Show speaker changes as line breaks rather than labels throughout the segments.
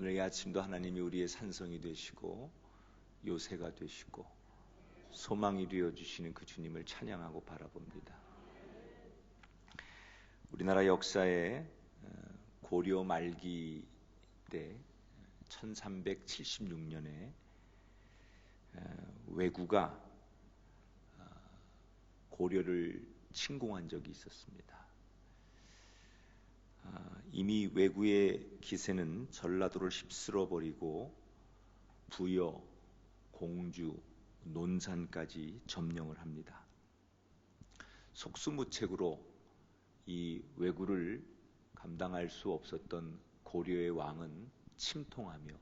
오늘 이 아침도 하나님이 우리의 산성이 되시고 요새가 되시고 소망이 되어주시는 그 주님을 찬양하고 바라봅니다. 우리나라 역사에 고려 말기 때 1376년에 왜구가 고려를 침공한 적이 있었습니다. 이미 왜구의 기세는 전라도를 휩쓸어 버리고 부여, 공주, 논산까지 점령을 합니다. 속수무책으로 이 왜구를 감당할 수 없었던 고려의 왕은 침통하며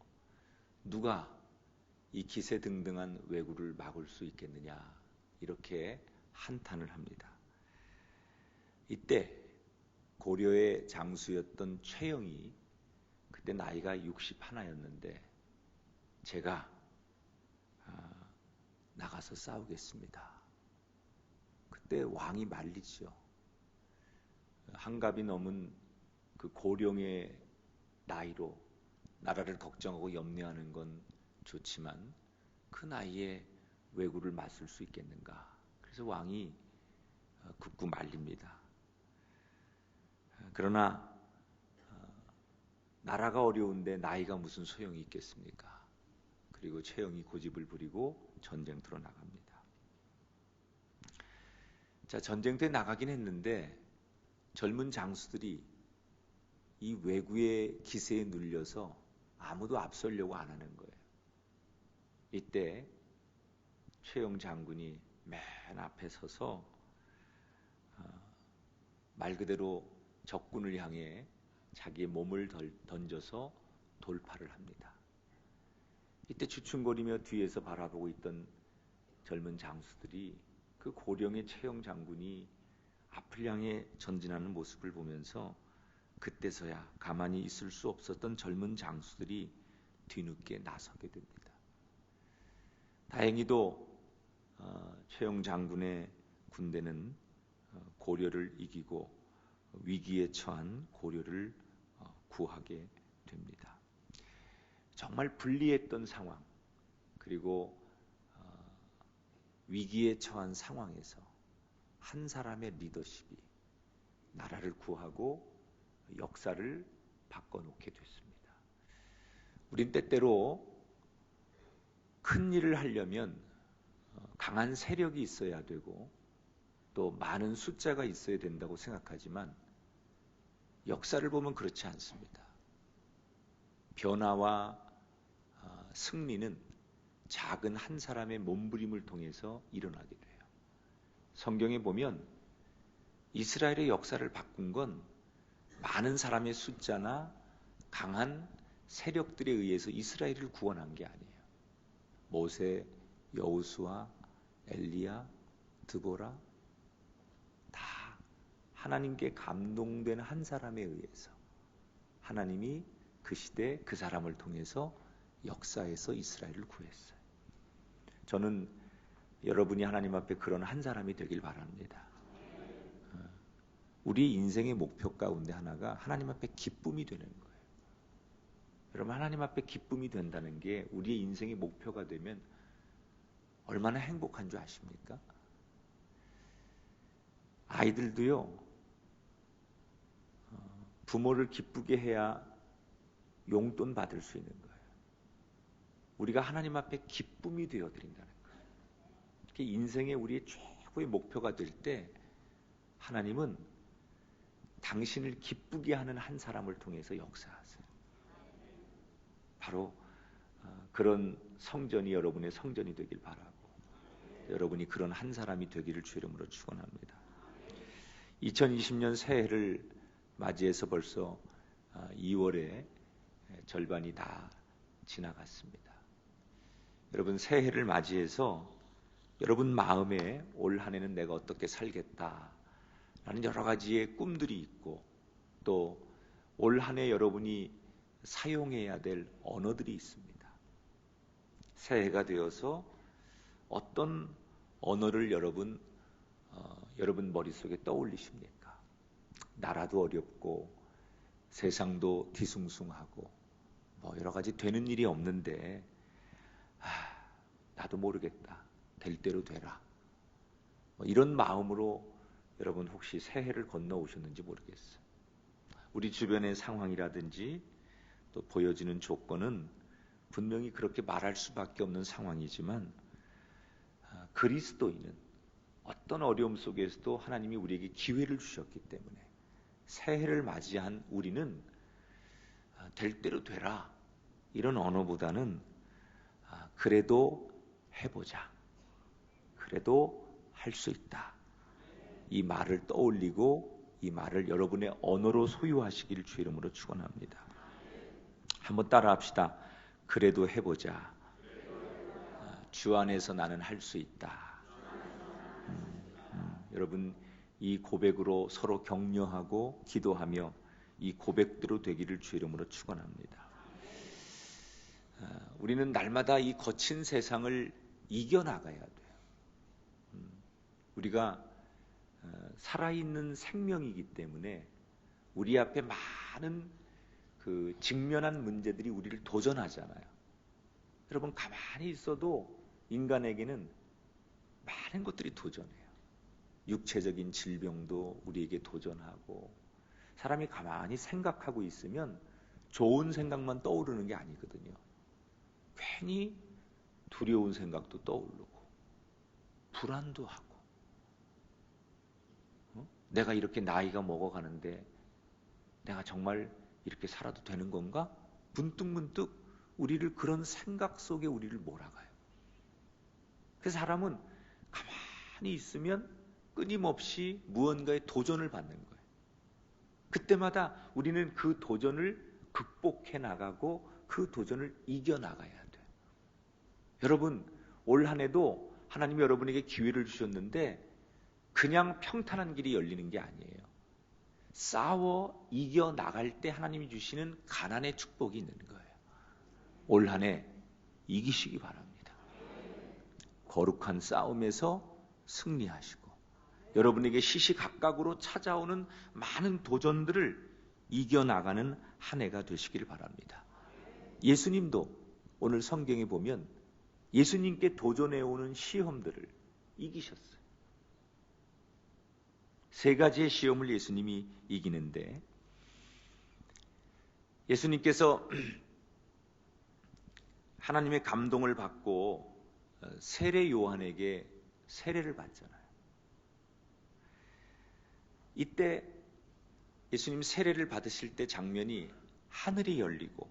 누가 이 기세등등한 왜구를 막을 수 있겠느냐 이렇게 한탄을 합니다. 이때 고려의 장수였던 최영이 그때 나이가 61였는데 제가 나가서 싸우겠습니다. 그때 왕이 말리죠. 한갑이 넘은 그 고령의 나이로 나라를 걱정하고 염려하는 건 좋지만 그 나이에 왜구를 맞설 수 있겠는가. 그래서 왕이 굳고 말립니다. 그러나 나라가 어려운데 나이가 무슨 소용이 있겠습니까? 그리고 최영이 고집을 부리고 전쟁터로 나갑니다. 자, 전쟁터에 나가긴 했는데 젊은 장수들이 이 왜구의 기세에 눌려서 아무도 앞서려고 안 하는 거예요. 이때 최영 장군이 맨 앞에 서서 말 그대로 적군을 향해 자기의 몸을 던져서 돌파를 합니다. 이때 주춤거리며 뒤에서 바라보고 있던 젊은 장수들이 그 고령의 최영 장군이 앞을 향해 전진하는 모습을 보면서 그때서야 가만히 있을 수 없었던 젊은 장수들이 뒤늦게 나서게 됩니다. 다행히도 최영 장군의 군대는 고려를 이기고 위기에 처한 고려를 구하게 됩니다. 정말 불리했던 상황, 그리고 위기에 처한 상황에서 한 사람의 리더십이 나라를 구하고 역사를 바꿔놓게 됐습니다. 우린 때때로 큰 일을 하려면 강한 세력이 있어야 되고 또 많은 숫자가 있어야 된다고 생각하지만 역사를 보면 그렇지 않습니다. 변화와 승리는 작은 한 사람의 몸부림을 통해서 일어나게 돼요. 성경에 보면 이스라엘의 역사를 바꾼 건 많은 사람의 숫자나 강한 세력들에 의해서 이스라엘을 구원한 게 아니에요. 모세, 여호수아, 엘리야, 드보라 다 하나님께 감동된 한 사람에 의해서 하나님이 그 시대 그 사람을 통해서 역사에서 이스라엘을 구했어요. 저는 여러분이 하나님 앞에 그런 한 사람이 되길 바랍니다. 우리 인생의 목표 가운데 하나가 하나님 앞에 기쁨이 되는 거예요. 여러분, 하나님 앞에 기쁨이 된다는 게 우리의 인생의 목표가 되면 얼마나 행복한 줄 아십니까? 아이들도요, 부모를 기쁘게 해야 용돈 받을 수 있는 거예요. 우리가 하나님 앞에 기쁨이 되어드린다는 거예요. 인생의 우리의 최고의 목표가 될 때 하나님은 당신을 기쁘게 하는 한 사람을 통해서 역사하세요. 바로 그런 성전이 여러분의 성전이 되길 바라고 여러분이 그런 한 사람이 되기를 주 이름으로 축원합니다. 2020년 새해를 맞이해서 벌써 2월에 절반이 다 지나갔습니다. 여러분, 새해를 맞이해서 여러분 마음에 올 한 해는 내가 어떻게 살겠다라는 여러 가지의 꿈들이 있고 또 올 한 해 여러분이 사용해야 될 언어들이 있습니다. 새해가 되어서 어떤 언어를 여러분 머릿속에 떠올리십니까? 나라도 어렵고 세상도 뒤숭숭하고 뭐 여러 가지 되는 일이 없는데 나도 모르겠다. 될 대로 되라. 뭐 이런 마음으로 여러분 혹시 새해를 건너오셨는지 모르겠어요. 우리 주변의 상황이라든지 또 보여지는 조건은 분명히 그렇게 말할 수밖에 없는 상황이지만 그리스도인은 어떤 어려움 속에서도 하나님이 우리에게 기회를 주셨기 때문에 새해를 맞이한 우리는 될 대로 되라 이런 언어보다는 그래도 해보자, 그래도 할 수 있다 이 말을 떠올리고 이 말을 여러분의 언어로 소유하시길 주 이름으로 축원합니다. 한번 따라합시다. 그래도 해보자. 주 안에서 나는 할 수 있다. 여러분 이 고백으로 서로 격려하고 기도하며 이 고백대로 되기를 주 이름으로 축원합니다. 우리는 날마다 이 거친 세상을 이겨나가야 돼요. 우리가 살아있는 생명이기 때문에 우리 앞에 많은 그 직면한 문제들이 우리를 도전하잖아요. 여러분 가만히 있어도 인간에게는 많은 것들이 도전해요. 육체적인 질병도 우리에게 도전하고 사람이 가만히 생각하고 있으면 좋은 생각만 떠오르는 게 아니거든요. 괜히 두려운 생각도 떠오르고 불안도 하고 내가 이렇게 나이가 먹어가는데 내가 정말 이렇게 살아도 되는 건가? 문득문득 우리를 그런 생각 속에 우리를 몰아가요. 그래서 사람은 가만히 있으면 끊임없이 무언가에 도전을 받는 거예요. 그때마다 우리는 그 도전을 극복해 나가고 그 도전을 이겨나가야 돼요. 여러분 올 한 해도 하나님이 여러분에게 기회를 주셨는데 그냥 평탄한 길이 열리는 게 아니에요. 싸워 이겨나갈 때 하나님이 주시는 가난의 축복이 있는 거예요. 올 한 해 이기시기 바랍니다. 거룩한 싸움에서 승리하시고 여러분에게 시시각각으로 찾아오는 많은 도전들을 이겨나가는 한 해가 되시길 바랍니다. 예수님도 오늘 성경에 보면 예수님께 도전해오는 시험들을 이기셨어요. 세 가지의 시험을 예수님이 이기는데 예수님께서 하나님의 감동을 받고 세례 요한에게 세례를 받잖아요. 이때 예수님 세례를 받으실 때 장면이 하늘이 열리고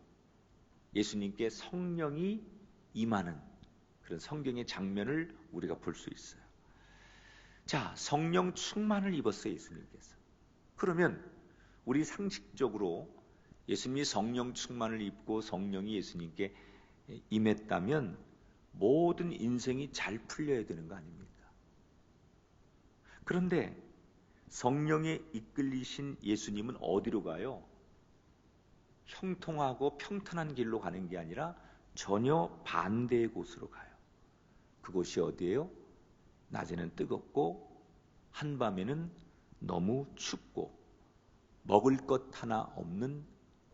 예수님께 성령이 임하는 그런 성경의 장면을 우리가 볼 수 있어요. 자, 성령 충만을 입었어요, 예수님께서. 그러면 우리 상식적으로 예수님이 성령 충만을 입고 성령이 예수님께 임했다면 모든 인생이 잘 풀려야 되는 거 아닙니까? 그런데 성령에 이끌리신 예수님은 어디로 가요? 형통하고 평탄한 길로 가는 게 아니라 전혀 반대의 곳으로 가요. 그곳이 어디예요? 낮에는 뜨겁고 한밤에는 너무 춥고 먹을 것 하나 없는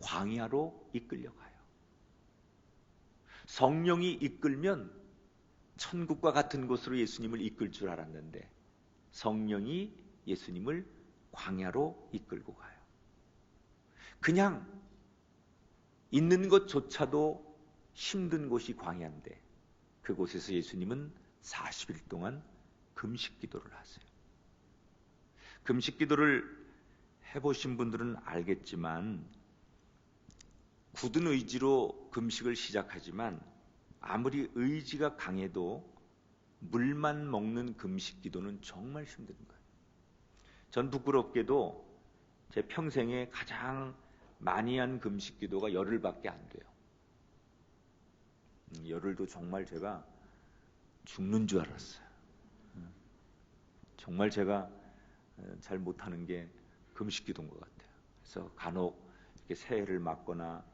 광야로 이끌려가요. 성령이 이끌면 천국과 같은 곳으로 예수님을 이끌 줄 알았는데 성령이 예수님을 광야로 이끌고 가요. 그냥 있는 것조차도 힘든 곳이 광야인데 그곳에서 예수님은 40일 동안 금식 기도를 하세요. 금식 기도를 해보신 분들은 알겠지만 굳은 의지로 금식을 시작하지만 아무리 의지가 강해도 물만 먹는 금식 기도는 정말 힘든 거예요. 전 부끄럽게도 제 평생에 가장 많이 한 금식 기도가 열흘밖에 안 돼요. 열흘도 정말 제가 죽는 줄 알았어요. 정말 제가 잘 못하는 게 금식 기도인 것 같아요. 그래서 간혹 이렇게 새해를 맞거나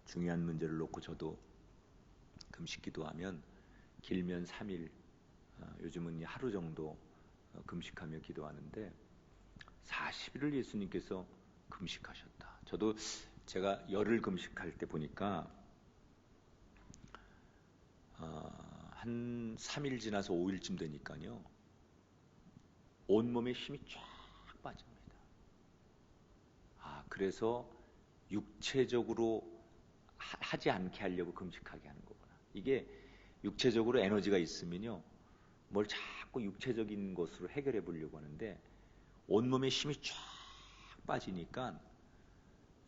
중요한 문제를 놓고 저도 금식 기도하면 길면 3일, 요즘은 하루 정도 금식하며 기도하는데 40일을 예수님께서 금식하셨다. 저도 제가 열흘 금식할 때 보니까 한 3일 지나서 5일쯤 되니까요, 온몸에 힘이 쫙 빠집니다. 그래서 육체적으로 하지 않게 하려고 금식하게 하는 거구나. 이게 육체적으로 에너지가 있으면요, 뭘 자꾸 육체적인 것으로 해결해 보려고 하는데 온몸에 힘이 쫙 빠지니까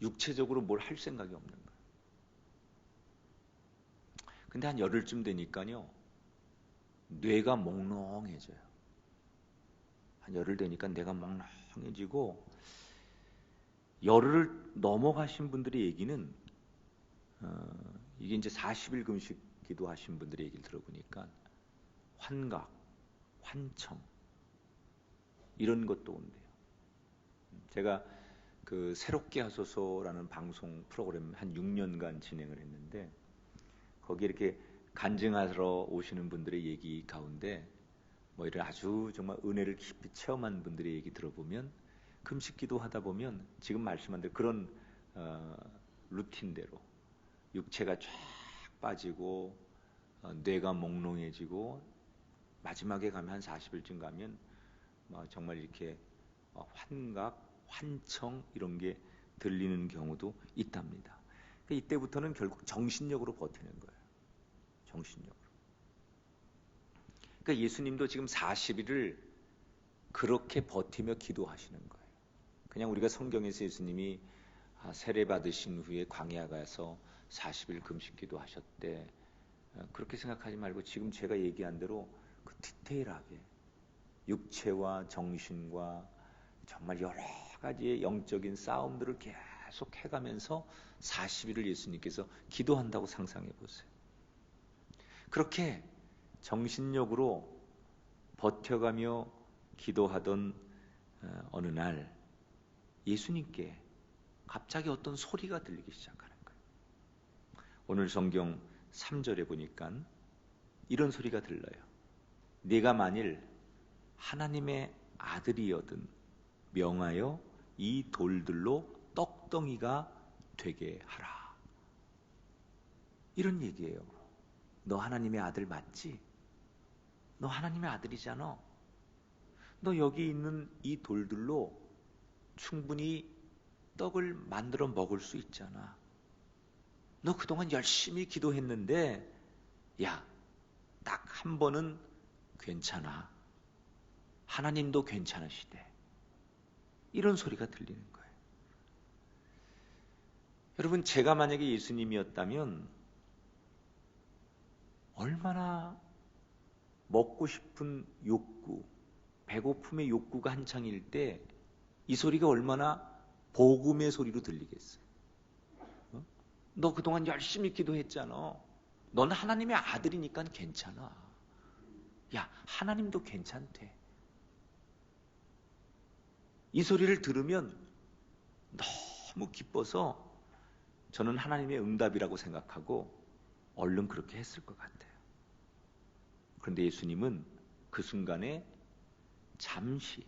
육체적으로 뭘 할 생각이 없는 거예요. 근데 한 열흘쯤 되니까요, 뇌가 몽롱해져요. 한 열흘 되니까 뇌가 몽롱해지고, 열흘을 넘어가신 분들의 얘기는 이게 이제 40일 금식 기도하신 분들의 얘기를 들어보니까 환각, 환청 이런 것도 온대요. 제가 그 새롭게 하소서라는 방송 프로그램 한 6년간 진행을 했는데, 거기에 이렇게 간증하러 오시는 분들의 얘기 가운데 뭐 이런 아주 정말 은혜를 깊이 체험한 분들의 얘기 들어보면, 금식 기도하다 보면 지금 말씀한 대로 그런 루틴대로 육체가 쫙 빠지고 뇌가 몽롱해지고, 마지막에 가면 한 40일쯤 가면 정말 이렇게 환각, 환청 이런 게 들리는 경우도 있답니다. 이때부터는 결국 정신력으로 버티는 거예요. 정신력으로. 그러니까 예수님도 지금 40일을 그렇게 버티며 기도하시는 거예요. 그냥 우리가 성경에서 예수님이 세례 받으신 후에 광야 가서 40일 금식 기도하셨대, 그렇게 생각하지 말고 지금 제가 얘기한 대로 그 디테일하게 육체와 정신과 정말 여러 가지의 영적인 싸움들을 계속 해가면서 40일을 예수님께서 기도한다고 상상해 보세요. 그렇게 정신력으로 버텨가며 기도하던 어느 날 예수님께 갑자기 어떤 소리가 들리기 시작하는 거예요. 오늘 성경 3절에 보니까 이런 소리가 들려요. 네가 만일 하나님의 아들이여든 명하여 이 돌들로 떡덩이가 되게 하라. 이런 얘기예요. 너 하나님의 아들 맞지? 너 하나님의 아들이잖아. 너 여기 있는 이 돌들로 충분히 떡을 만들어 먹을 수 있잖아. 너 그동안 열심히 기도했는데, 야, 딱 한 번은 괜찮아. 하나님도 괜찮으시대. 이런 소리가 들리는 거예요. 여러분, 제가 만약에 예수님이었다면 얼마나 먹고 싶은 욕구, 배고픔의 욕구가 한창일 때 이 소리가 얼마나 복음의 소리로 들리겠어요. 너 그동안 열심히 기도했잖아. 넌 하나님의 아들이니까 괜찮아. 야, 하나님도 괜찮대. 이 소리를 들으면 너무 기뻐서 저는 하나님의 응답이라고 생각하고 얼른 그렇게 했을 것 같아요. 그런데 예수님은 그 순간에 잠시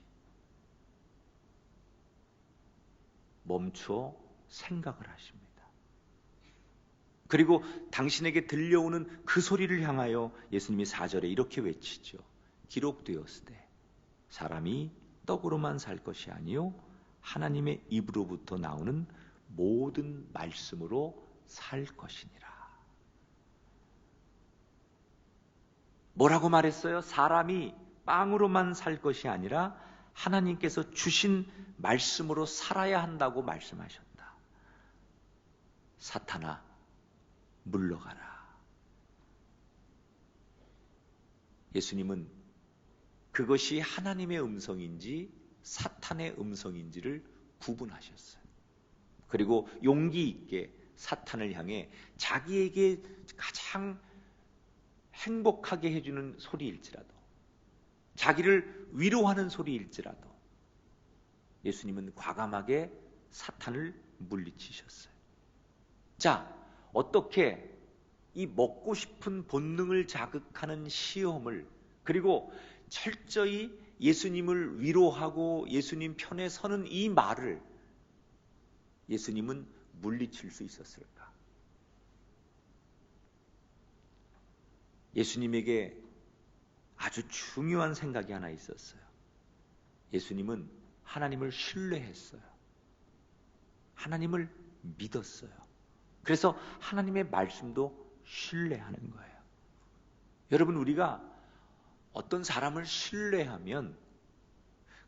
멈춰 생각을 하십니다. 그리고 당신에게 들려오는 그 소리를 향하여 예수님이 4절에 이렇게 외치죠. 기록되었으되 사람이 떡으로만 살 것이 아니요 하나님의 입으로부터 나오는 모든 말씀으로 살 것이니라. 뭐라고 말했어요? 사람이 빵으로만 살 것이 아니라 하나님께서 주신 말씀으로 살아야 한다고 말씀하셨다. 사탄아, 물러가라. 예수님은 그것이 하나님의 음성인지 사탄의 음성인지를 구분하셨어요. 그리고 용기 있게 사탄을 향해 자기에게 가장 행복하게 해주는 소리일지라도, 자기를 위로하는 소리일지라도 예수님은 과감하게 사탄을 물리치셨어요. 자, 어떻게 이 먹고 싶은 본능을 자극하는 시험을, 그리고 철저히 예수님을 위로하고 예수님 편에 서는 이 말을 예수님은 물리칠 수 있었을까? 예수님에게 아주 중요한 생각이 하나 있었어요. 예수님은 하나님을 신뢰했어요. 하나님을 믿었어요. 그래서 하나님의 말씀도 신뢰하는 거예요. 여러분, 우리가 어떤 사람을 신뢰하면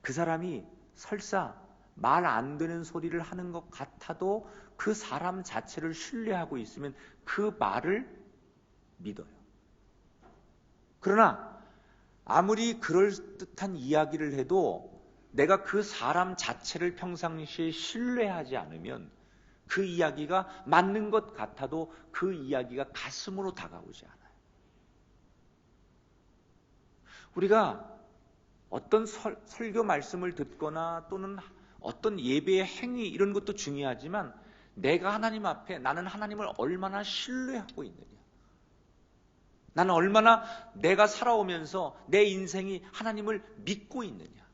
그 사람이 설사 말 안 되는 소리를 하는 것 같아도 그 사람 자체를 신뢰하고 있으면 그 말을 믿어요. 그러나 아무리 그럴듯한 이야기를 해도 내가 그 사람 자체를 평상시에 신뢰하지 않으면 그 이야기가 맞는 것 같아도 그 이야기가 가슴으로 다가오지 않아요. 우리가 어떤 설교 말씀을 듣거나 또는 어떤 예배의 행위 이런 것도 중요하지만 내가 하나님 앞에 나는 하나님을 얼마나 신뢰하고 있느냐, 나는 얼마나 내가 살아오면서 내 인생이 하나님을 믿고 있느냐,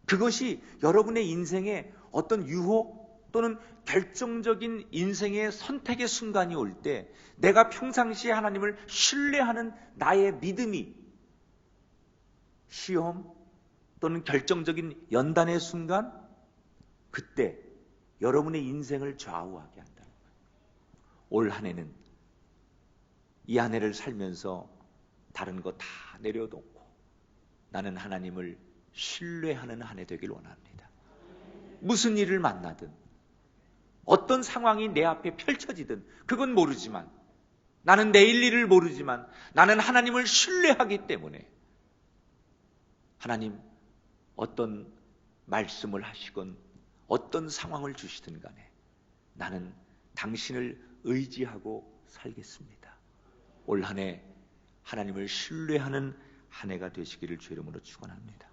그것이 여러분의 인생에 어떤 유혹 또는 결정적인 인생의 선택의 순간이 올 때 내가 평상시에 하나님을 신뢰하는 나의 믿음이 시험 또는 결정적인 연단의 순간, 그때 여러분의 인생을 좌우하게 한다는 거예요. 올 한 해는 이 한 해를 살면서 다른 거 다 내려놓고 나는 하나님을 신뢰하는 한 해 되길 원합니다. 무슨 일을 만나든 어떤 상황이 내 앞에 펼쳐지든 그건 모르지만, 나는 내일 일을 모르지만 나는 하나님을 신뢰하기 때문에 하나님 어떤 말씀을 하시건 어떤 상황을 주시든 간에 나는 당신을 의지하고 살겠습니다. 올 한 해 하나님을 신뢰하는 한 해가 되시기를 주의 이름으로 축원합니다.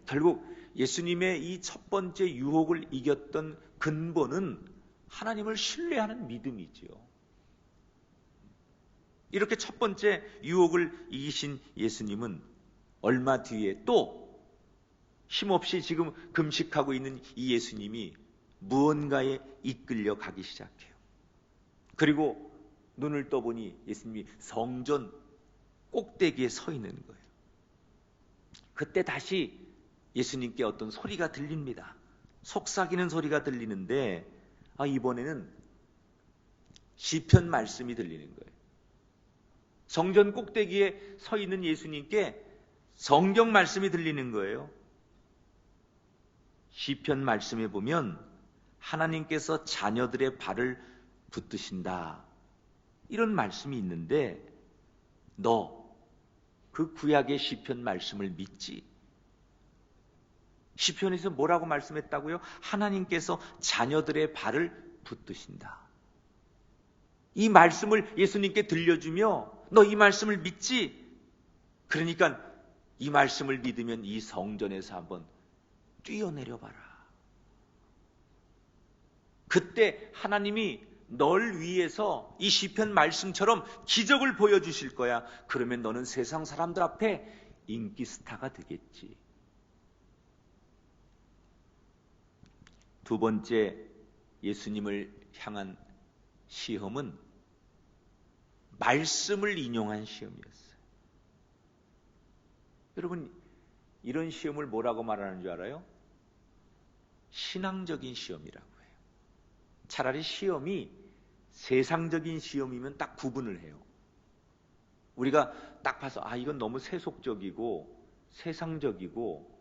결국 예수님의 이 첫 번째 유혹을 이겼던 근본은 하나님을 신뢰하는 믿음이지요. 이렇게 첫 번째 유혹을 이기신 예수님은 얼마 뒤에 또 힘없이 지금 금식하고 있는 이 예수님이 무언가에 이끌려 가기 시작해요. 그리고 눈을 떠보니 예수님이 성전 꼭대기에 서 있는 거예요. 그때 다시 예수님께 어떤 소리가 들립니다. 속삭이는 소리가 들리는데 이번에는 시편 말씀이 들리는 거예요. 성전 꼭대기에 서 있는 예수님께 성경 말씀이 들리는 거예요. 시편 말씀에 보면 하나님께서 자녀들의 발을 붙드신다, 이런 말씀이 있는데 너 그 구약의 시편 말씀을 믿지? 시편에서 뭐라고 말씀했다고요? 하나님께서 자녀들의 발을 붙드신다. 이 말씀을 예수님께 들려주며 너 이 말씀을 믿지? 그러니까 이 말씀을 믿으면 이 성전에서 한번 뛰어내려 봐라. 그때 하나님이 널 위해서 이 시편 말씀처럼 기적을 보여주실 거야. 그러면 너는 세상 사람들 앞에 인기 스타가 되겠지. 두 번째 예수님을 향한 시험은 말씀을 인용한 시험이었어요. 여러분, 이런 시험을 뭐라고 말하는 줄 알아요? 신앙적인 시험이라고 해요. 차라리 시험이 세상적인 시험이면 딱 구분을 해요. 우리가 딱 봐서 이건 너무 세속적이고 세상적이고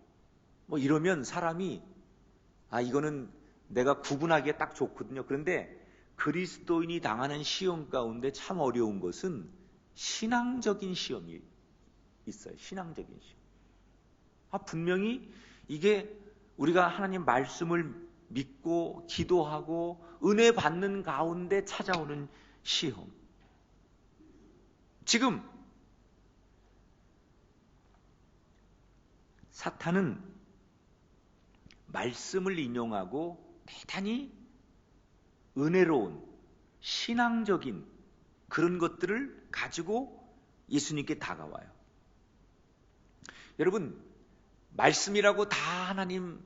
뭐 이러면 사람이 이거는 내가 구분하기에 딱 좋거든요. 그런데 그리스도인이 당하는 시험 가운데 참 어려운 것은 신앙적인 시험이 있어요. 신앙적인 시험. 분명히 이게 우리가 하나님 말씀을 믿고 기도하고 은혜 받는 가운데 찾아오는 시험. 지금 사탄은 말씀을 인용하고 대단히 은혜로운 신앙적인 그런 것들을 가지고 예수님께 다가와요. 여러분, 말씀이라고 다 하나님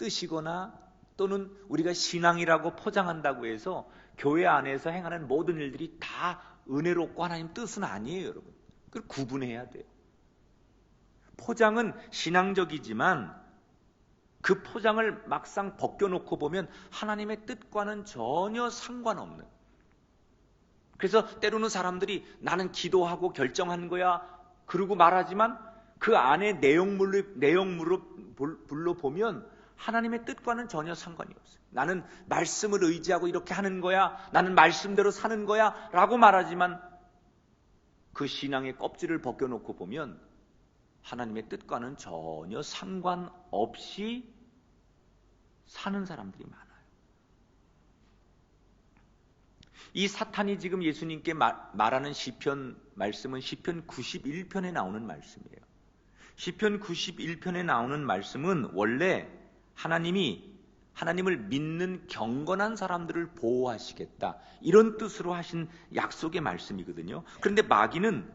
뜻이거나 또는 우리가 신앙이라고 포장한다고 해서 교회 안에서 행하는 모든 일들이 다 은혜롭고 하나님 뜻은 아니에요, 여러분. 그걸 구분해야 돼요. 포장은 신앙적이지만 그 포장을 막상 벗겨놓고 보면 하나님의 뜻과는 전혀 상관없는, 그래서 때로는 사람들이 나는 기도하고 결정한 거야 그러고 말하지만 그 안에 내용물로 보면 하나님의 뜻과는 전혀 상관이 없어요. 나는 말씀을 의지하고 이렇게 하는 거야, 나는 말씀대로 사는 거야 라고 말하지만 그 신앙의 껍질을 벗겨놓고 보면 하나님의 뜻과는 전혀 상관없이 사는 사람들이 많아요. 이 사탄이 지금 예수님께 말하는 시편 말씀은 시편 91편에 나오는 말씀이에요. 시편 91편에 나오는 말씀은 원래 하나님을 믿는 경건한 사람들을 보호하시겠다, 이런 뜻으로 하신 약속의 말씀이거든요. 그런데 마귀는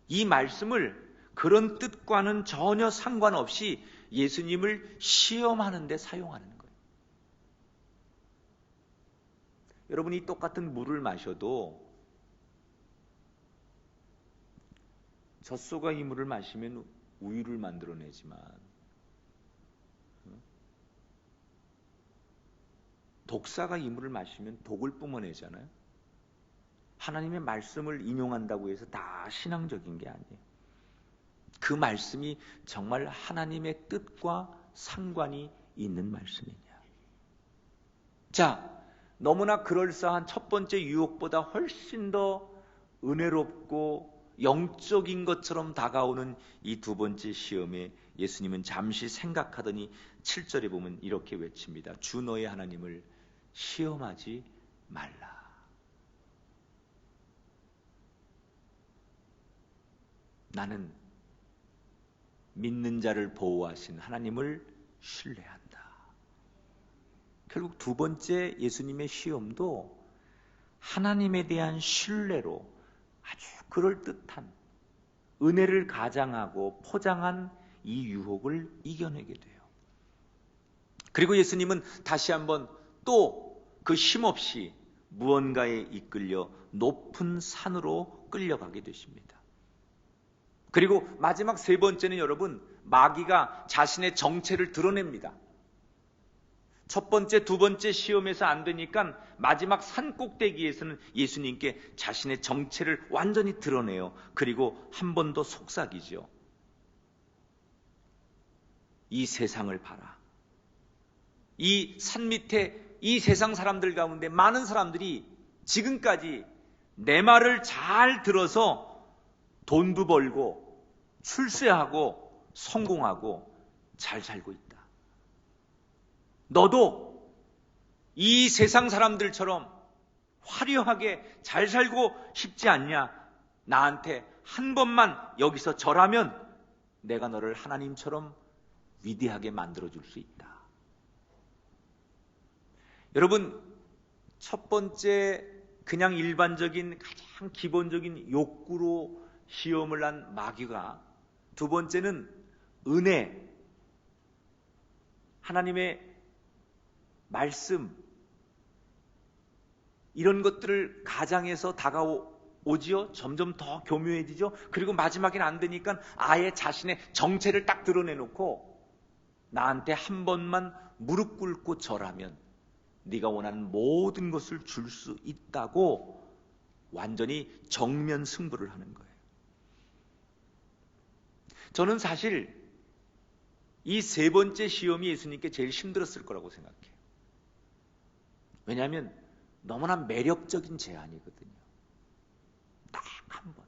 이 말씀을 그런 뜻과는 전혀 상관없이 예수님을 시험하는 데 사용하는 거예요. 여러분이 똑같은 물을 마셔도 젖소가 이 물을 마시면 우유를 만들어내지만 독사가 이 물을 마시면 독을 뿜어내잖아요. 하나님의 말씀을 인용한다고 해서 다 신앙적인 게 아니에요. 그 말씀이 정말 하나님의 뜻과 상관이 있는 말씀이냐. 자, 너무나 그럴싸한 첫 번째 유혹보다 훨씬 더 은혜롭고 영적인 것처럼 다가오는 이 두 번째 시험에 예수님은 잠시 생각하더니 7절에 보면 이렇게 외칩니다. 주 너의 하나님을 시험하지 말라. 나는 믿는 자를 보호하신 하나님을 신뢰한다. 결국 두 번째 예수님의 시험도 하나님에 대한 신뢰로 아주 그럴듯한 은혜를 가장하고 포장한 이 유혹을 이겨내게 돼요. 그리고 예수님은 다시 한번 또 그 힘없이 무언가에 이끌려 높은 산으로 끌려가게 되십니다. 그리고 마지막 세 번째는 여러분, 마귀가 자신의 정체를 드러냅니다. 첫 번째, 두 번째 시험에서 안 되니까 마지막 산 꼭대기에서는 예수님께 자신의 정체를 완전히 드러내요. 그리고 한 번 더 속삭이죠. 이 세상을 봐라. 이 산 밑에 이 세상 사람들 가운데 많은 사람들이 지금까지 내 말을 잘 들어서 돈도 벌고 출세하고 성공하고 잘 살고 있다. 너도 이 세상 사람들처럼 화려하게 잘 살고 싶지 않냐? 나한테 한 번만 여기서 절하면 내가 너를 하나님처럼 위대하게 만들어줄 수 있다. 여러분, 첫 번째 그냥 일반적인 가장 기본적인 욕구로 시험을 한 마귀가, 두 번째는 은혜, 하나님의 말씀, 이런 것들을 가장해서 다가오지요. 점점 더 교묘해지죠. 그리고 마지막엔 안 되니까 아예 자신의 정체를 딱 드러내놓고 나한테 한 번만 무릎 꿇고 절하면 네가 원하는 모든 것을 줄 수 있다고 완전히 정면 승부를 하는 거예요. 저는 사실 이 세 번째 시험이 예수님께 제일 힘들었을 거라고 생각해요. 왜냐하면 너무나 매력적인 제안이거든요. 딱 한 번.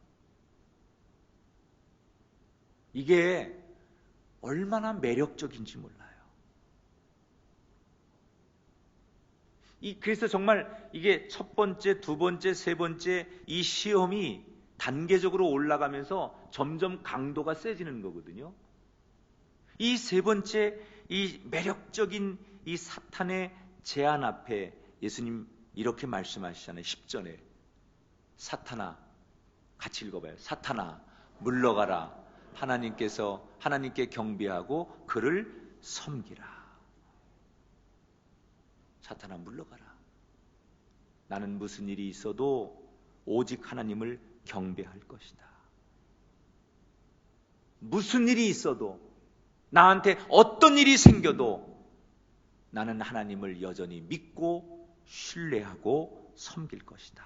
이게 얼마나 매력적인지 몰라요. 그래서 정말 이게 첫 번째, 두 번째, 세 번째 이 시험이 단계적으로 올라가면서 점점 강도가 세지는 거거든요. 이 세 번째 이 매력적인 이 사탄의 제안 앞에 예수님 이렇게 말씀하시잖아요. 10절에 사탄아, 같이 읽어봐요. 사탄아, 물러가라. 하나님께 경배하고 그를 섬기라. 사탄아 물러가라. 나는 무슨 일이 있어도 오직 하나님을 경배할 것이다. 무슨 일이 있어도, 나한테 어떤 일이 생겨도 나는 하나님을 여전히 믿고 신뢰하고 섬길 것이다.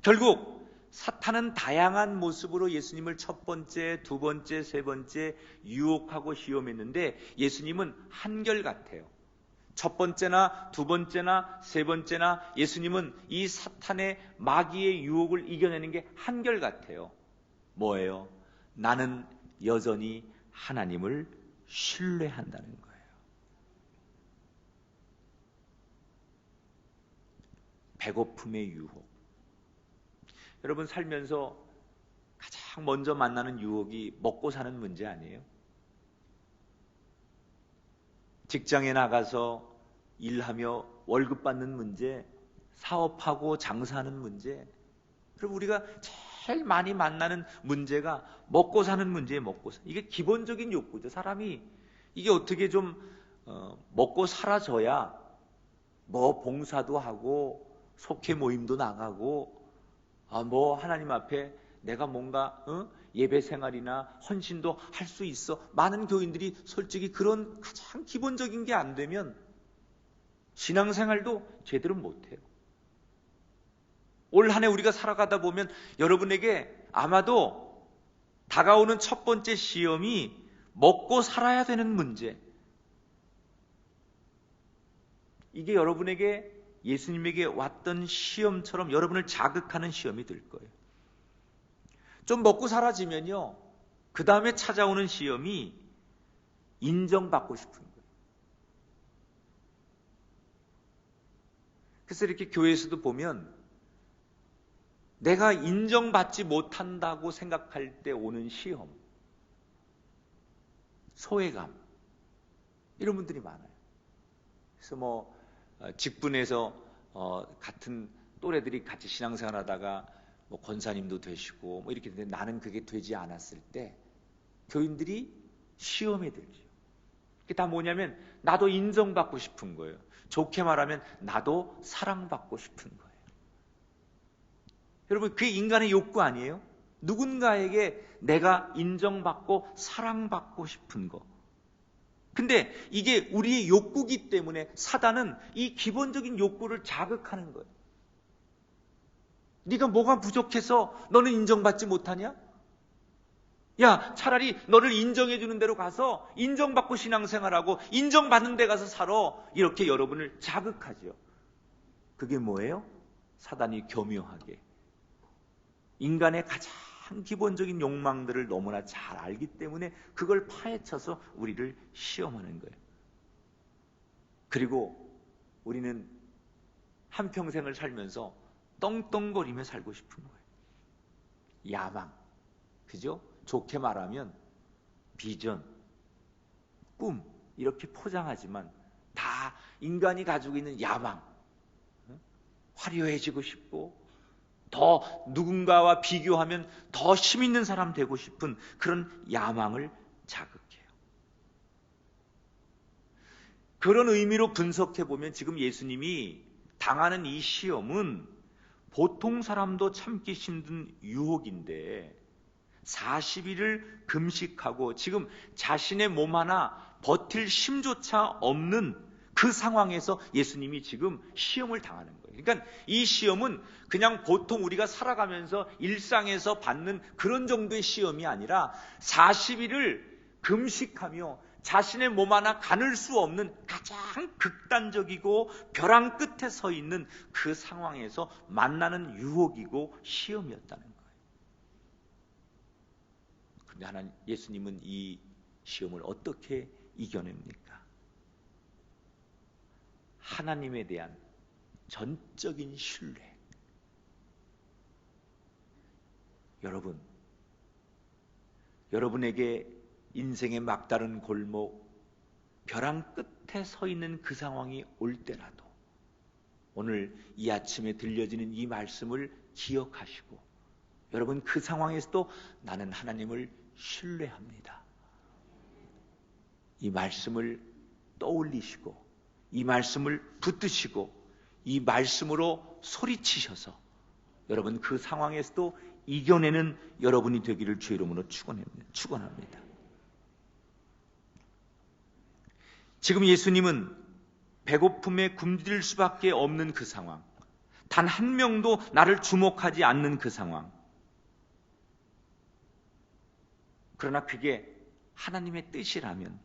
결국 사탄은 다양한 모습으로 예수님을 첫 번째, 두 번째, 세 번째 유혹하고 시험했는데 예수님은 한결같아요. 첫 번째나 두 번째나 세 번째나 예수님은 이 사탄의 마귀의 유혹을 이겨내는 게 한결같아요. 뭐예요? 나는 여전히 하나님을 신뢰한다는 거예요. 배고픔의 유혹. 여러분 살면서 가장 먼저 만나는 유혹이 먹고 사는 문제 아니에요? 직장에 나가서 일하며 월급 받는 문제, 사업하고 장사하는 문제. 그리고 우리가 제일 많이 만나는 문제가 먹고 사는 문제예요. 먹고 사. 이게 기본적인 욕구죠. 사람이 이게 어떻게 좀 먹고 살아져야 뭐 봉사도 하고 속회 모임도 나가고 뭐 하나님 앞에 내가 뭔가 예배 생활이나 헌신도 할 수 있어. 많은 교인들이 솔직히 그런 가장 기본적인 게 안 되면 신앙생활도 제대로 못해요. 올 한 해 우리가 살아가다 보면 여러분에게 아마도 다가오는 첫 번째 시험이 먹고 살아야 되는 문제. 이게 여러분에게 예수님에게 왔던 시험처럼 여러분을 자극하는 시험이 될 거예요. 좀 먹고 살아지면요, 그 다음에 찾아오는 시험이 인정받고 싶은 거예요. 그래서 이렇게 교회에서도 보면 내가 인정받지 못한다고 생각할 때 오는 시험, 소외감, 이런 분들이 많아요. 그래서 뭐 직분에서 같은 또래들이 같이 신앙생활 하다가 뭐 권사님도 되시고 뭐 이렇게 되는데 나는 그게 되지 않았을 때 교인들이 시험에 들죠. 그게 다 뭐냐면 나도 인정받고 싶은 거예요. 좋게 말하면 나도 사랑받고 싶은 거예요. 여러분, 그게 인간의 욕구 아니에요? 누군가에게 내가 인정받고 사랑받고 싶은 거. 근데 이게 우리의 욕구기 때문에 사단은 이 기본적인 욕구를 자극하는 거예요. 네가 뭐가 부족해서 너는 인정받지 못하냐? 야, 차라리 너를 인정해 주는 데로 가서 인정받고 신앙생활하고 인정받는 데 가서 살아. 이렇게 여러분을 자극하죠. 그게 뭐예요? 사단이 교묘하게 인간의 가장 기본적인 욕망들을 너무나 잘 알기 때문에 그걸 파헤쳐서 우리를 시험하는 거예요. 그리고 우리는 한평생을 살면서 떵떵거리며 살고 싶은 거예요. 야망, 그죠? 좋게 말하면 비전, 꿈, 이렇게 포장하지만 다 인간이 가지고 있는 야망. 화려해지고 싶고 더 누군가와 비교하면 더 힘 있는 사람 되고 싶은 그런 야망을 자극해요. 그런 의미로 분석해 보면 지금 예수님이 당하는 이 시험은 보통 사람도 참기 힘든 유혹인데 40일을 금식하고 지금 자신의 몸 하나 버틸 힘조차 없는 그 상황에서 예수님이 지금 시험을 당하는 거예요. 그러니까 이 시험은 그냥 보통 우리가 살아가면서 일상에서 받는 그런 정도의 시험이 아니라 40일을 금식하며 자신의 몸 하나 가눌 수 없는 가장 극단적이고 벼랑 끝에 서 있는 그 상황에서 만나는 유혹이고 시험이었다는 거예요. 그런데 예수님은 이 시험을 어떻게 이겨냅니까? 하나님에 대한 전적인 신뢰. 여러분, 여러분에게 인생의 막다른 골목, 벼랑 끝에 서 있는 그 상황이 올 때라도 오늘 이 아침에 들려지는 이 말씀을 기억하시고 여러분 그 상황에서도 나는 하나님을 신뢰합니다. 이 말씀을 떠올리시고 이 말씀을 붙드시고 이 말씀으로 소리치셔서 여러분 그 상황에서도 이겨내는 여러분이 되기를 주의 이름으로 축원합니다. 지금 예수님은 배고픔에 굶주릴 수밖에 없는 그 상황, 단 한 명도 나를 주목하지 않는 그 상황, 그러나 그게 하나님의 뜻이라면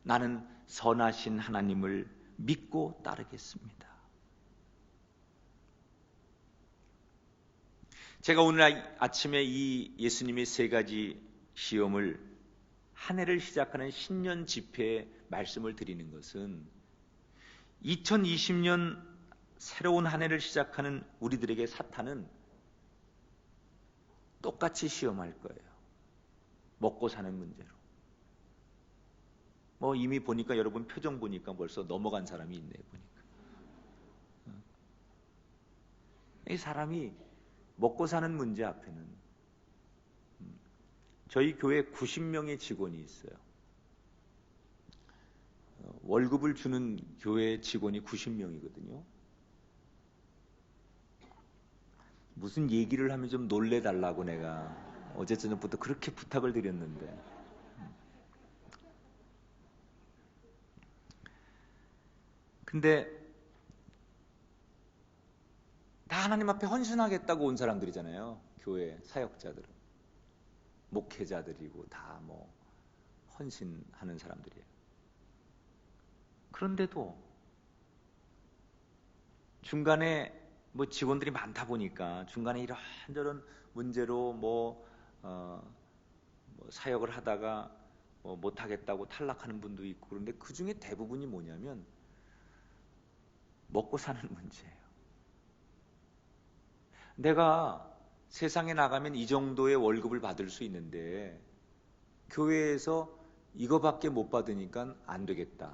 나는 선하신 하나님을 믿고 따르겠습니다. 제가 오늘 아침에 이 예수님의 세 가지 시험을 한 해를 시작하는 신년 집회에 말씀을 드리는 것은 2020년 새로운 한 해를 시작하는 우리들에게 사탄은 똑같이 시험할 거예요. 먹고 사는 문제로. 이미 보니까 여러분 표정 보니까 벌써 넘어간 사람이 있네 보니까. 이 사람이 먹고 사는 문제 앞에는 저희 교회 90명의 직원이 있어요. 월급을 주는 교회 직원이 90명이거든요. 무슨 얘기를 하면 좀 놀래달라고 내가 어제 저녁부터 그렇게 부탁을 드렸는데 근데 다 하나님 앞에 헌신하겠다고 온 사람들이잖아요. 교회 사역자들은 목회자들이고 다 헌신하는 사람들이에요. 그런데도 중간에 직원들이 많다 보니까 중간에 이런저런 문제로 사역을 하다가 못하겠다고 탈락하는 분도 있고 그런데 그 중에 대부분이 뭐냐면 먹고 사는 문제예요. 내가 세상에 나가면 이 정도의 월급을 받을 수 있는데 교회에서 이거밖에 못 받으니까 안 되겠다.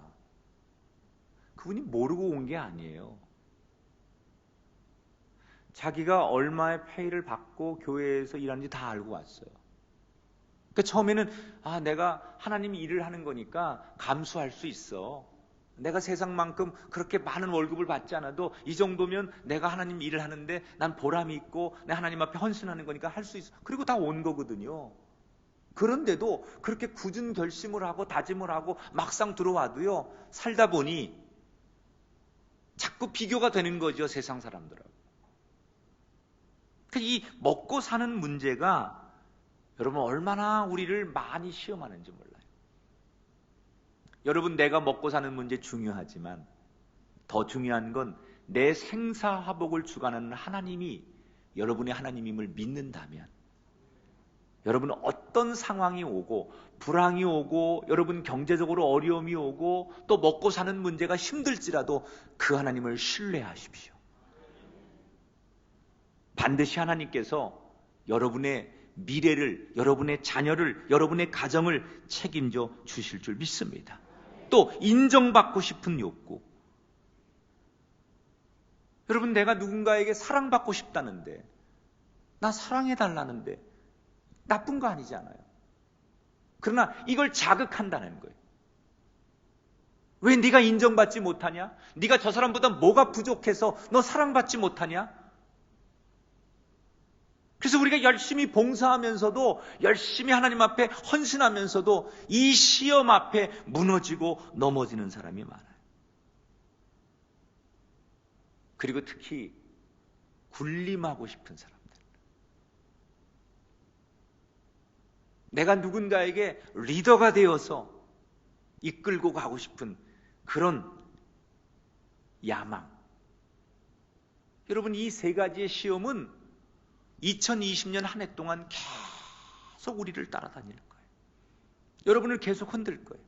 그분이 모르고 온 게 아니에요. 자기가 얼마의 페이를 받고 교회에서 일하는지 다 알고 왔어요. 그러니까 처음에는 내가 하나님이 일을 하는 거니까 감수할 수 있어. 내가 세상만큼 그렇게 많은 월급을 받지 않아도 이 정도면 내가 하나님 일을 하는데 난 보람이 있고 내 하나님 앞에 헌신하는 거니까 할 수 있어. 그리고 다 온 거거든요. 그런데도 그렇게 굳은 결심을 하고 다짐을 하고 막상 들어와도요, 살다 보니 자꾸 비교가 되는 거죠, 세상 사람들하고. 이 먹고 사는 문제가 여러분 얼마나 우리를 많이 시험하는지 몰라요. 여러분, 내가 먹고 사는 문제 중요하지만 더 중요한 건 내 생사화복을 주관하는 하나님이 여러분의 하나님임을 믿는다면 여러분은 어떤 상황이 오고 불황이 오고 여러분 경제적으로 어려움이 오고 또 먹고 사는 문제가 힘들지라도 그 하나님을 신뢰하십시오. 반드시 하나님께서 여러분의 미래를, 여러분의 자녀를, 여러분의 가정을 책임져 주실 줄 믿습니다. 또 인정받고 싶은 욕구. 여러분, 내가 누군가에게 사랑받고 싶다는데, 나 사랑해달라는데 나쁜 거 아니잖아요. 그러나 이걸 자극한다는 거예요. 왜 네가 인정받지 못하냐? 네가 저 사람보다 뭐가 부족해서 너 사랑받지 못하냐? 그래서 우리가 열심히 봉사하면서도 열심히 하나님 앞에 헌신하면서도 이 시험 앞에 무너지고 넘어지는 사람이 많아요. 그리고 특히 군림하고 싶은 사람들. 내가 누군가에게 리더가 되어서 이끌고 가고 싶은 그런 야망. 여러분, 이 세 가지의 시험은 2020년 한 해 동안 계속 우리를 따라다니는 거예요. 여러분을 계속 흔들 거예요.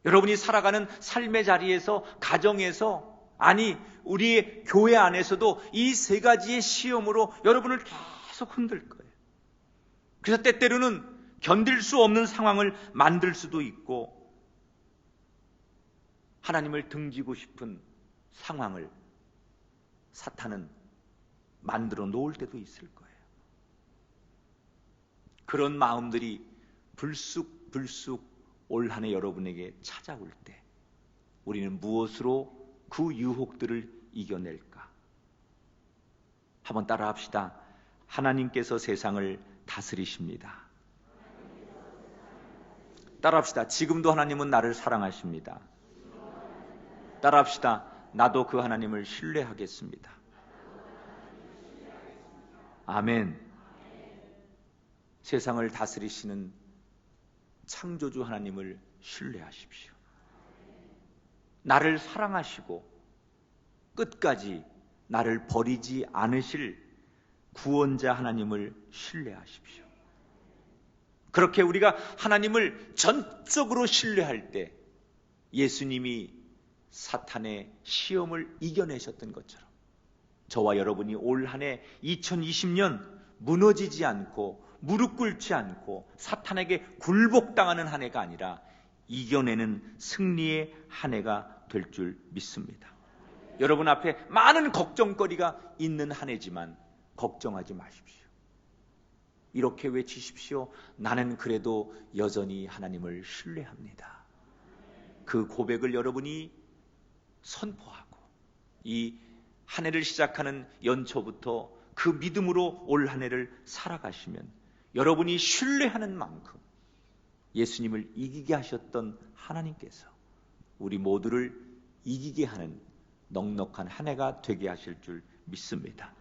여러분이 살아가는 삶의 자리에서, 가정에서, 아니 우리의 교회 안에서도 이 세 가지의 시험으로 여러분을 계속 흔들 거예요. 그래서 때때로는 견딜 수 없는 상황을 만들 수도 있고 하나님을 등지고 싶은 상황을 사탄은 만들어 놓을 때도 있을 거예요. 그런 마음들이 불쑥 올 한 해 여러분에게 찾아올 때 우리는 무엇으로 그 유혹들을 이겨낼까? 한번 따라 합시다. 하나님께서 세상을 다스리십니다. 따라 합시다. 지금도 하나님은 나를 사랑하십니다. 따라 합시다. 나도 그 하나님을 신뢰하겠습니다. 아멘. 세상을 다스리시는 창조주 하나님을 신뢰하십시오. 나를 사랑하시고 끝까지 나를 버리지 않으실 구원자 하나님을 신뢰하십시오. 그렇게 우리가 하나님을 전적으로 신뢰할 때 예수님이 사탄의 시험을 이겨내셨던 것처럼 저와 여러분이 올 한 해 2020년 무너지지 않고 무릎 꿇지 않고 사탄에게 굴복당하는 한 해가 아니라 이겨내는 승리의 한 해가 될 줄 믿습니다. 여러분 앞에 많은 걱정거리가 있는 한 해지만 걱정하지 마십시오. 이렇게 외치십시오. 나는 그래도 여전히 하나님을 신뢰합니다. 그 고백을 여러분이 선포하고 이 한 해를 시작하는 연초부터 그 믿음으로 올 한 해를 살아가시면 여러분이 신뢰하는 만큼 예수님을 이기게 하셨던 하나님께서 우리 모두를 이기게 하는 넉넉한 한 해가 되게 하실 줄 믿습니다.